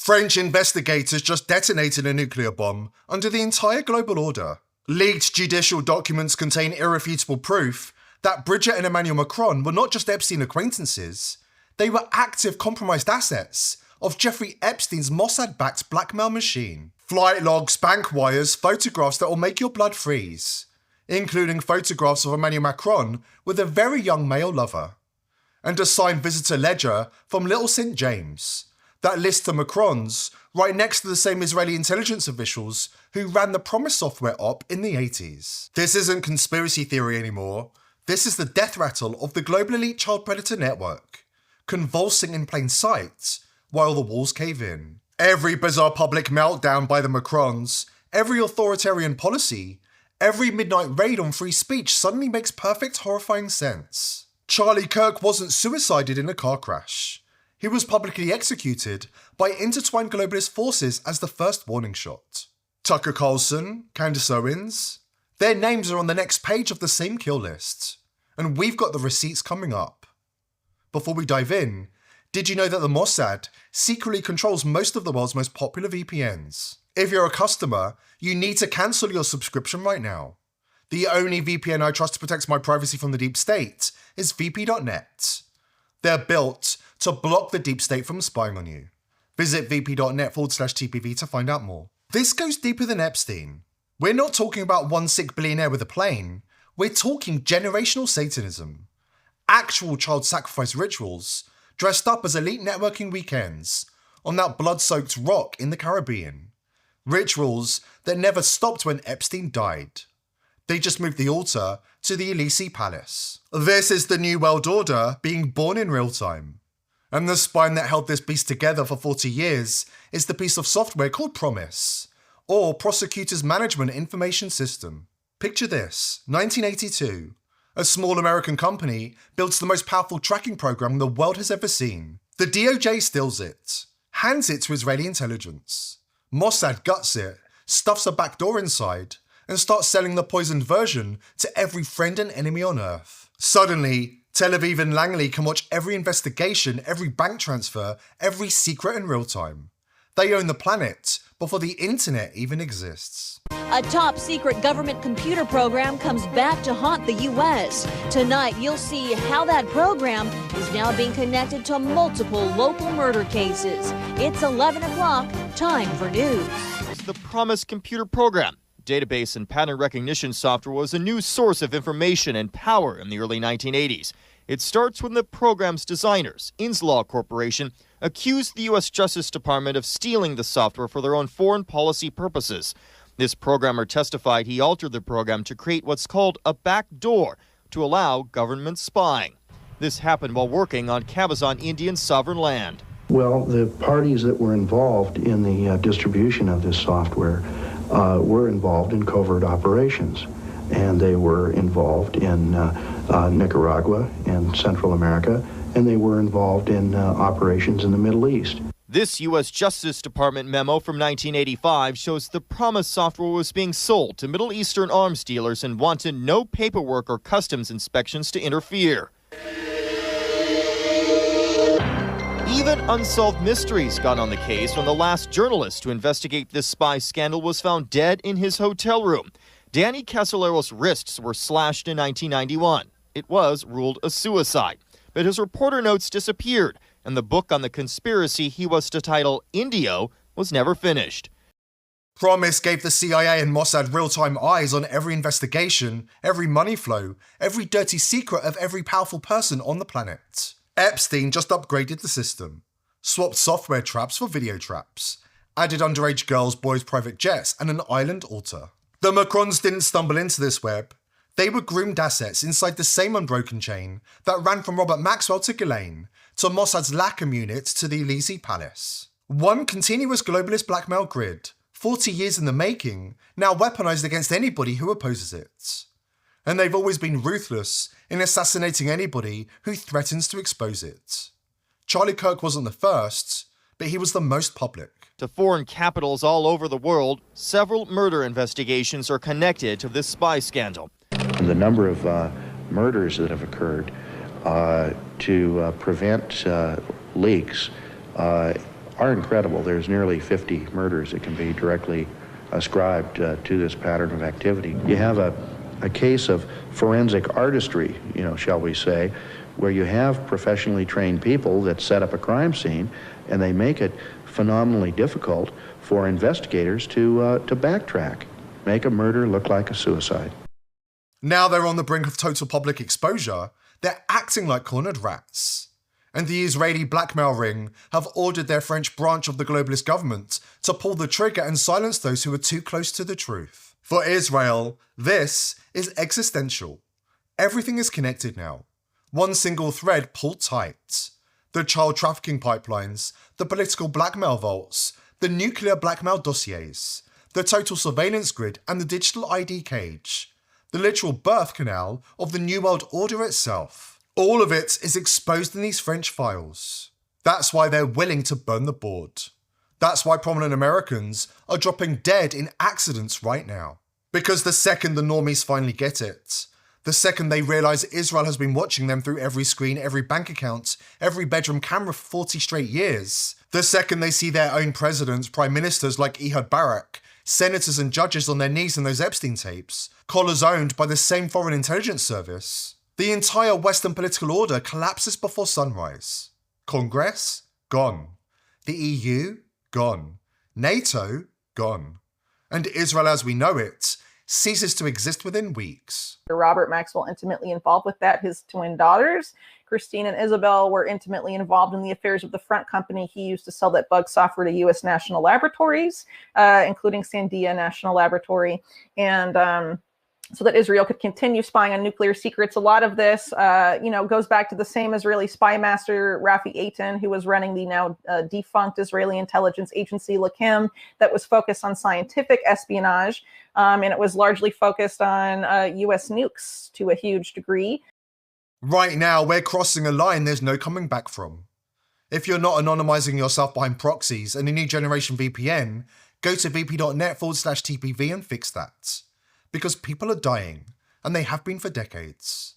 French investigators just detonated a nuclear bomb under the entire global order. Leaked judicial documents contain irrefutable proof that Bridget and Emmanuel Macron were not just Epstein acquaintances, they were active compromised assets of Jeffrey Epstein's Mossad-backed blackmail machine. Flight logs, bank wires, photographs that will make your blood freeze, including photographs of Emmanuel Macron with a very young male lover, and a signed visitor ledger from Little St. James that lists the Macrons right next to the same Israeli intelligence officials who ran the Promise software op in the 80s. This isn't conspiracy theory anymore. This is the death rattle of the global elite child predator network, convulsing in plain sight while the walls cave in. Every bizarre public meltdown by the Macrons, every authoritarian policy, every midnight raid on free speech suddenly makes perfect, horrifying sense. Charlie Kirk wasn't suicided in a car crash. He was publicly executed by intertwined globalist forces as the first warning shot. Tucker Carlson, Candace Owens, their names are on the next page of the same kill list, and we've got the receipts coming up. Before we dive in, did you know that the Mossad secretly controls most of the world's most popular VPNs? If you're a customer, you need to cancel your subscription right now. The only VPN I trust to protect my privacy from the deep state is vp.net. They're built to block the deep state from spying on you. Visit vp.net/TPV to find out more. This goes deeper than Epstein. We're not talking about one sick billionaire with a plane. We're talking generational Satanism. Actual child sacrifice rituals dressed up as elite networking weekends on that blood-soaked rock in the Caribbean. Rituals that never stopped when Epstein died. They just moved the altar to the Elysee Palace. This is the New World Order being born in real time. And the spine that held this beast together for 40 years is the piece of software called Promise, or Prosecutors Management Information System. Picture this, 1982. A small American company builds the most powerful tracking program the world has ever seen. The DOJ steals it, hands it to Israeli intelligence. Mossad guts it, stuffs a backdoor inside, and starts selling the poisoned version to every friend and enemy on Earth. Suddenly, Tel Aviv and Langley can watch every investigation, every bank transfer, every secret in real time. They own the planet before the internet even exists. A top-secret government computer program comes back to haunt the U.S. Tonight, you'll see how that program is now being connected to multiple local murder cases. It's 11 o'clock, time for news. The Promise computer program. Database and pattern recognition software was a new source of information and power in the early 1980s. It starts when the program's designers, Inslaw Corporation, accused the U.S. Justice Department of stealing the software for their own foreign policy purposes. This programmer testified he altered the program to create what's called a backdoor to allow government spying. This happened while working on Cabazon Indian sovereign land. Well, the parties that were involved in the distribution of this software were involved in covert operations, and they were involved in Nicaragua and Central America, and they were involved in operations in the Middle East. This U.S. Justice Department memo from 1985 shows the Promise software was being sold to Middle Eastern arms dealers and wanted no paperwork or customs inspections to interfere. Even unsolved mysteries got on the case when the last journalist to investigate this spy scandal was found dead in his hotel room. Danny Casolero's wrists were slashed in 1991. It was ruled a suicide, but his reporter notes disappeared, and the book on the conspiracy he was to title Indio was never finished. Promise gave the CIA and Mossad real-time eyes on every investigation, every money flow, every dirty secret of every powerful person on the planet. Epstein just upgraded the system, swapped software traps for video traps, added underage girls, boys' private jets, and an island altar. The Macrons didn't stumble into this web. They were groomed assets inside the same unbroken chain that ran from Robert Maxwell to Ghislaine, to Mossad's LACM unit to the Elysee Palace. One continuous globalist blackmail grid, 40 years in the making, now weaponized against anybody who opposes it. And they've always been ruthless in assassinating anybody who threatens to expose it. Charlie Kirk wasn't the first, but he was the most public. To foreign capitals all over the world, several murder investigations are connected to this spy scandal. The number of murders that have occurred to prevent leaks are incredible. There's nearly 50 murders that can be directly ascribed to this pattern of activity. You have a case of forensic artistry, shall we say, where you have professionally trained people that set up a crime scene and they make it phenomenally difficult for investigators to backtrack, make a murder look like a suicide. Now they're on the brink of total public exposure, they're acting like cornered rats. And the Israeli blackmail ring have ordered their French branch of the globalist government to pull the trigger and silence those who are too close to the truth. For Israel, this is existential. Everything is connected now. One single thread pulled tight. The child trafficking pipelines, the political blackmail vaults, the nuclear blackmail dossiers, the total surveillance grid and the digital ID cage, the literal birth canal of the New World Order itself. All of it is exposed in these French files. That's why they're willing to burn the board. That's why prominent Americans are dropping dead in accidents right now. Because the second the normies finally get it, the second they realise Israel has been watching them through every screen, every bank account, every bedroom camera for 40 straight years, the second they see their own presidents, prime ministers like Ehud Barak, senators and judges on their knees in those Epstein tapes, collars owned by the same foreign intelligence service, the entire Western political order collapses before sunrise. Congress? Gone. The EU? Gone. NATO? Gone. And Israel as we know it ceases to exist within weeks. Robert Maxwell intimately involved with that. His twin daughters, Christine and Isabel, were intimately involved in the affairs of the front company he used to sell that bug software to U.S. national laboratories, including Sandia National Laboratory. And so that Israel could continue spying on nuclear secrets. A lot of this, goes back to the same Israeli spy master, Rafi Eitan, who was running the now defunct Israeli intelligence agency, Lakim, that was focused on scientific espionage. And it was largely focused on U.S. nukes to a huge degree. Right now, we're crossing a line there's no coming back from. If you're not anonymizing yourself behind proxies and a new generation VPN, go to vp.net/TPV and fix that. Because people are dying, and they have been for decades.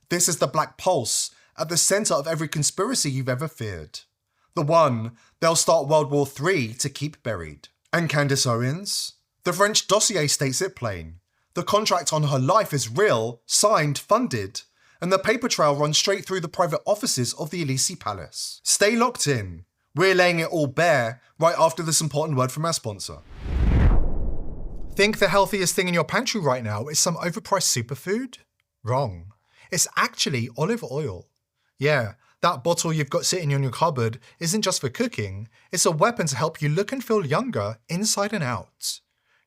This is the Black Pulse at the centre of every conspiracy you've ever feared. The one they'll start World War III to keep buried. And Candace Owens? The French dossier states it plain. The contract on her life is real, signed, funded, and the paper trail runs straight through the private offices of the Elysee Palace. Stay locked in. We're laying it all bare right after this important word from our sponsor. Think the healthiest thing in your pantry right now is some overpriced superfood? Wrong. It's actually olive oil. Yeah, that bottle you've got sitting in your cupboard isn't just for cooking, it's a weapon to help you look and feel younger inside and out.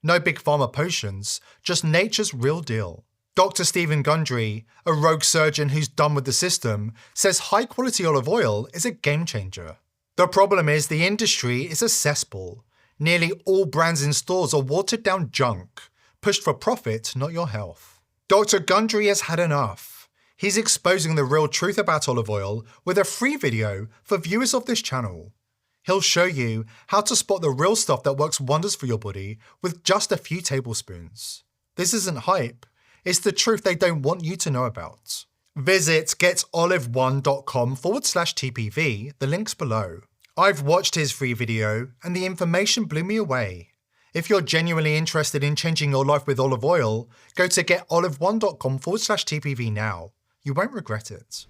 No big pharma potions, just nature's real deal. Dr. Stephen Gundry, a rogue surgeon who's done with the system, says high-quality olive oil is a game changer. The problem is the industry is a cesspool. Nearly all brands in stores are watered-down junk, pushed for profit, not your health. Dr. Gundry has had enough. He's exposing the real truth about olive oil with a free video for viewers of this channel. He'll show you how to spot the real stuff that works wonders for your body with just a few tablespoons. This isn't hype, it's the truth they don't want you to know about. Visit getolive1.com/TPV, the link's below. I've watched his free video and the information blew me away. If you're genuinely interested in changing your life with olive oil, go to getolive1.com/TPV now. You won't regret it.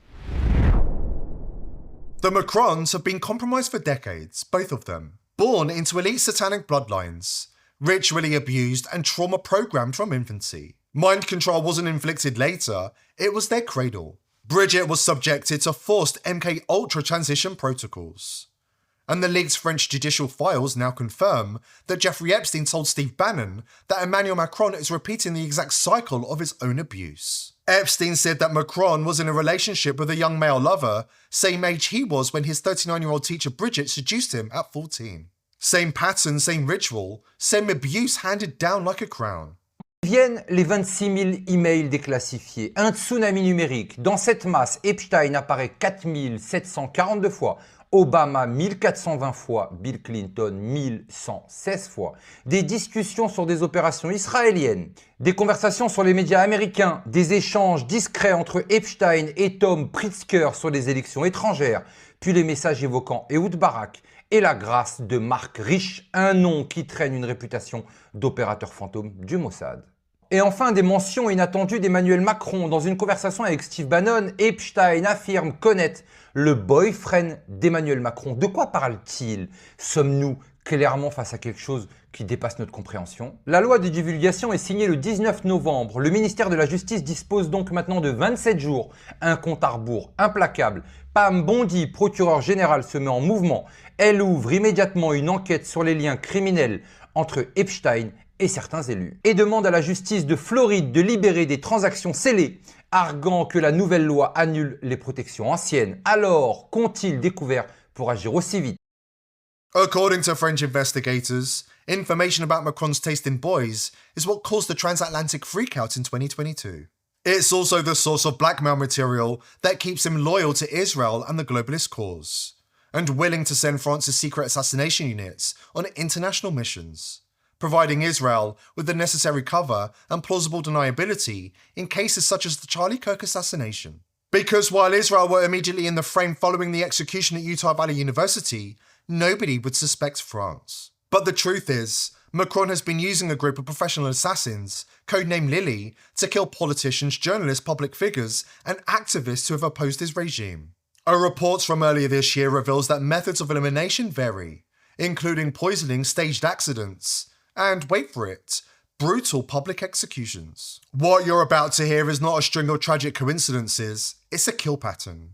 The Macrons have been compromised for decades, both of them. Born into elite satanic bloodlines, ritually abused and trauma-programmed from infancy. Mind control wasn't inflicted later, it was their cradle. Bridget was subjected to forced MK Ultra transition protocols. And the leaked French judicial files now confirm that Jeffrey Epstein told Steve Bannon that Emmanuel Macron is repeating the exact cycle of his own abuse. Epstein said that Macron was in a relationship with a young male lover, same age he was when his 39-year-old teacher Bridget seduced him at 14. Same pattern, same ritual, same abuse handed down like a crown. Viennent les 26 000 emails déclassifiés, un tsunami numérique. Dans cette masse, Epstein apparaît 4742 fois, Obama 1420 fois, Bill Clinton 1116 fois, des discussions sur des opérations israéliennes, des conversations sur les médias américains, des échanges discrets entre Epstein et Tom Pritzker sur les élections étrangères, puis les messages évoquant Ehud Barak et la grâce de Marc Riche, un nom qui traîne une réputation d'opérateur fantôme du Mossad. Et enfin, des mentions inattendues d'Emmanuel Macron. Dans une conversation avec Steve Bannon, Epstein affirme connaître le boyfriend d'Emmanuel Macron. De quoi parle-t-il? Sommes-nous clairement face à quelque chose qui dépasse notre compréhension? La loi de divulgation est signée le 19 novembre. Le ministère de la Justice dispose donc maintenant de 27 jours. Un compte à rebours implacable. Pam Bondi, procureur général, se met en mouvement. Elle ouvre immédiatement une enquête sur les liens criminels entre Epstein et certains élus, et demande à la justice de Floride de libérer des transactions scellées, arguant que la nouvelle loi annule les protections anciennes. Alors, qu'ont-ils découvert pour agir aussi vite? According to French investigators, information about Macron's taste in boys is what caused the transatlantic freakout in 2022. It's also the source of blackmail material that keeps him loyal to Israel and the globalist cause, and willing to send France's secret assassination units on international missions, providing Israel with the necessary cover and plausible deniability in cases such as the Charlie Kirk assassination. Because while Israel were immediately in the frame following the execution at Utah Valley University, nobody would suspect France. But the truth is, Macron has been using a group of professional assassins, codenamed Lily, to kill politicians, journalists, public figures, and activists who have opposed his regime. A report from earlier this year reveals that methods of elimination vary, including poisoning, staged accidents, and, wait for it, brutal public executions. What you're about to hear is not a string of tragic coincidences, it's a kill pattern.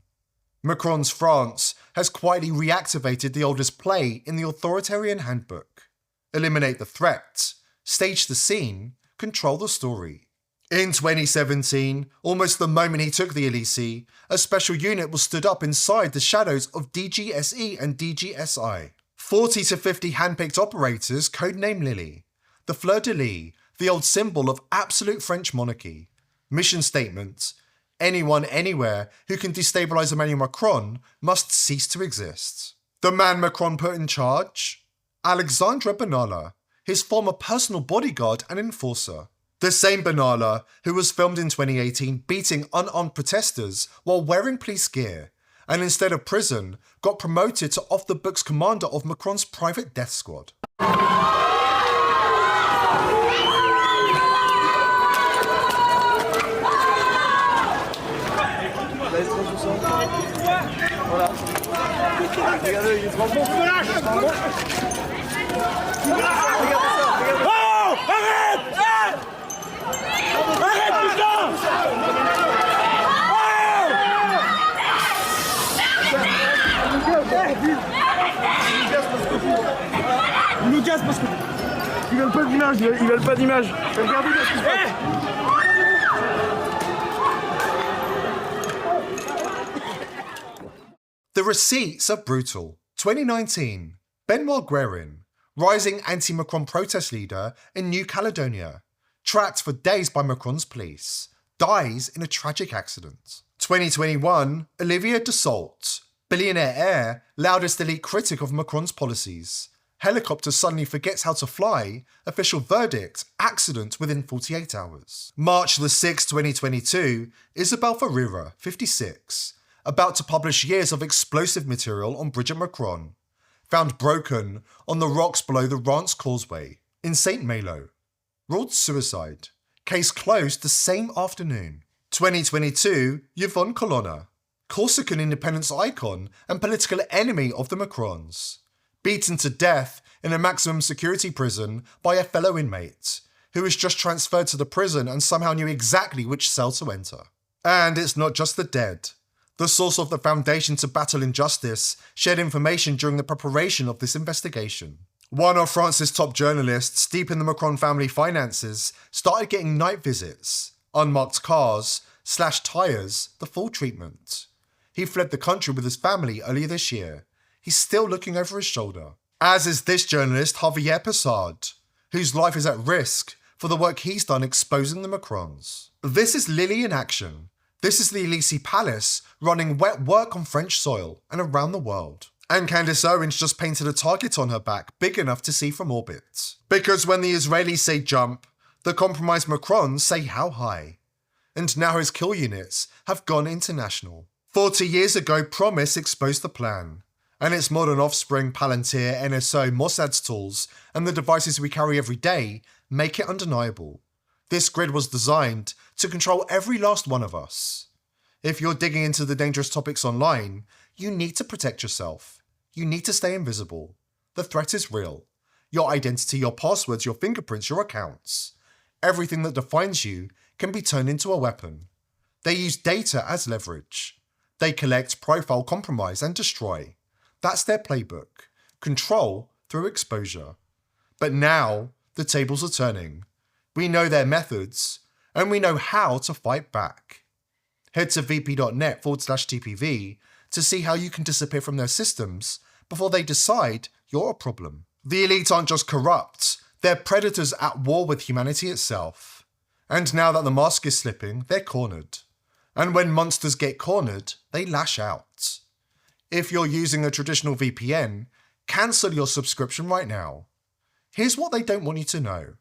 Macron's France has quietly reactivated the oldest play in the authoritarian handbook. Eliminate the threat, stage the scene, control the story. In 2017, almost the moment he took the Elysee, a special unit was stood up inside the shadows of DGSE and DGSI. 40 to 50 handpicked operators, codenamed Lily, the fleur-de-lis, the old symbol of absolute French monarchy. Mission statement: anyone, anywhere who can destabilise Emmanuel Macron must cease to exist. The man Macron put in charge? Alexandre Benalla, his former personal bodyguard and enforcer. The same Benalla who was filmed in 2018 beating unarmed protesters while wearing police gear, and instead of prison, got promoted to off-the-books commander of Macron's private death squad. Ils nous cassent parce qu'ils veulent pas d'image, ils veulent pas d'image. Regardez ce qui se passe. The receipts are brutal. 2019, Benoit Guerin, rising anti-Macron protest leader in New Caledonia, tracked for days by Macron's police, dies in a tragic accident. 2021, Olivier Dassault, billionaire heir, loudest elite critic of Macron's policies. Helicopter suddenly forgets how to fly. Official verdict, accident within 48 hours. March the 6th, 2022, Isabelle Ferreira, 56, about to publish years of explosive material on Brigitte Macron, found broken on the rocks below the Rance Causeway in St. Malo. Ruled suicide. Case closed the same afternoon. 2022, Yvonne Colonna, Corsican independence icon and political enemy of the Macrons, beaten to death in a maximum security prison by a fellow inmate, who was just transferred to the prison and somehow knew exactly which cell to enter. And it's not just the dead. The source of the Foundation to Battle Injustice shared information during the preparation of this investigation. One of France's top journalists, deep in the Macron family finances, started getting night visits, unmarked cars, slashed tyres, the full treatment. He fled the country with his family earlier this year. He's still looking over his shoulder. As is this journalist, Javier Passard, whose life is at risk for the work he's done exposing the Macrons. This is Lily in action. This is the Elysee Palace running wet work on French soil and around the world. And Candace Owens just painted a target on her back big enough to see from orbit. Because when the Israelis say jump, the compromised Macrons say how high. And now his kill units have gone international. 40 years ago, Promise exposed the plan. And its modern offspring, Palantir, NSO, Mossad's tools, and the devices we carry every day make it undeniable. This grid was designed to control every last one of us. If you're digging into the dangerous topics online, you need to protect yourself. You need to stay invisible. The threat is real. Your identity, your passwords, your fingerprints, your accounts. Everything that defines you can be turned into a weapon. They use data as leverage. They collect, profile, compromise, and destroy. That's their playbook. Control through exposure. But now, the tables are turning. We know their methods, and we know how to fight back. Head to vp.net/TPV to see how you can disappear from their systems before they decide you're a problem. The elite aren't just corrupt, they're predators at war with humanity itself. And now that the mask is slipping, they're cornered. And when monsters get cornered, they lash out. If you're using a traditional VPN, cancel your subscription right now. Here's what they don't want you to know.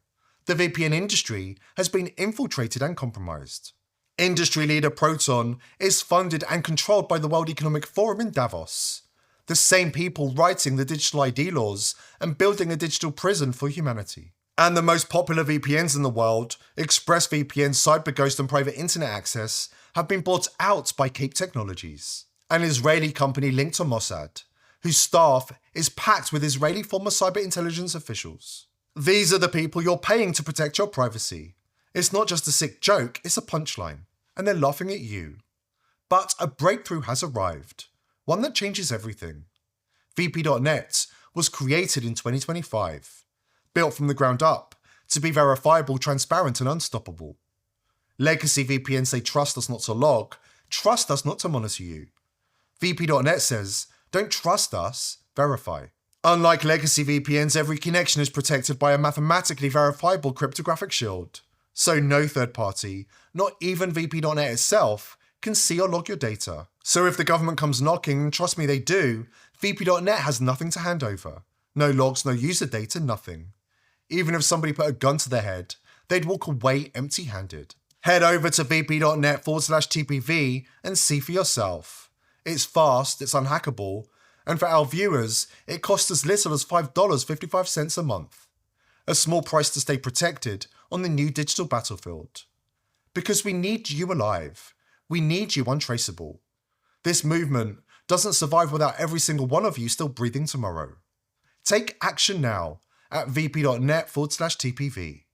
The VPN industry has been infiltrated and compromised. Industry leader Proton is funded and controlled by the World Economic Forum in Davos. The same people writing the digital ID laws and building a digital prison for humanity. And the most popular VPNs in the world, ExpressVPN, CyberGhost and Private Internet Access, have been bought out by Cape Technologies, an Israeli company linked to Mossad, whose staff is packed with Israeli former cyber intelligence officials. These are the people you're paying to protect your privacy. It's not just a sick joke, it's a punchline, and they're laughing at you. But a breakthrough has arrived, one that changes everything. VP.net was created in 2025, built from the ground up to be verifiable, transparent, and unstoppable. Legacy VPNs say trust us not to log, trust us not to monitor you. VP.net says, don't trust us, verify. Unlike legacy VPNs, every connection is protected by a mathematically verifiable cryptographic shield. So no third party, not even VP.net itself, can see or log your data. So if the government comes knocking, and trust me they do, VP.net has nothing to hand over. No logs, no user data, nothing. Even if somebody put a gun to their head, they'd walk away empty-handed. Head over to vp.net/TPV and see for yourself. It's fast, it's unhackable, and for our viewers, it costs as little as $5.55 a month. A small price to stay protected on the new digital battlefield. Because we need you alive. We need you untraceable. This movement doesn't survive without every single one of you still breathing tomorrow. Take action now at vp.net/TPV.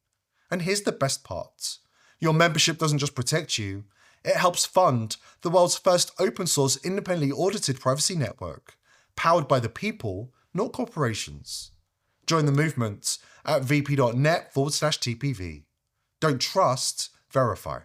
And here's the best part. Your membership doesn't just protect you, it helps fund the world's first open source independently audited privacy network, powered by the people, not corporations. Join the movement at vp.net/TPV. Don't trust, verify.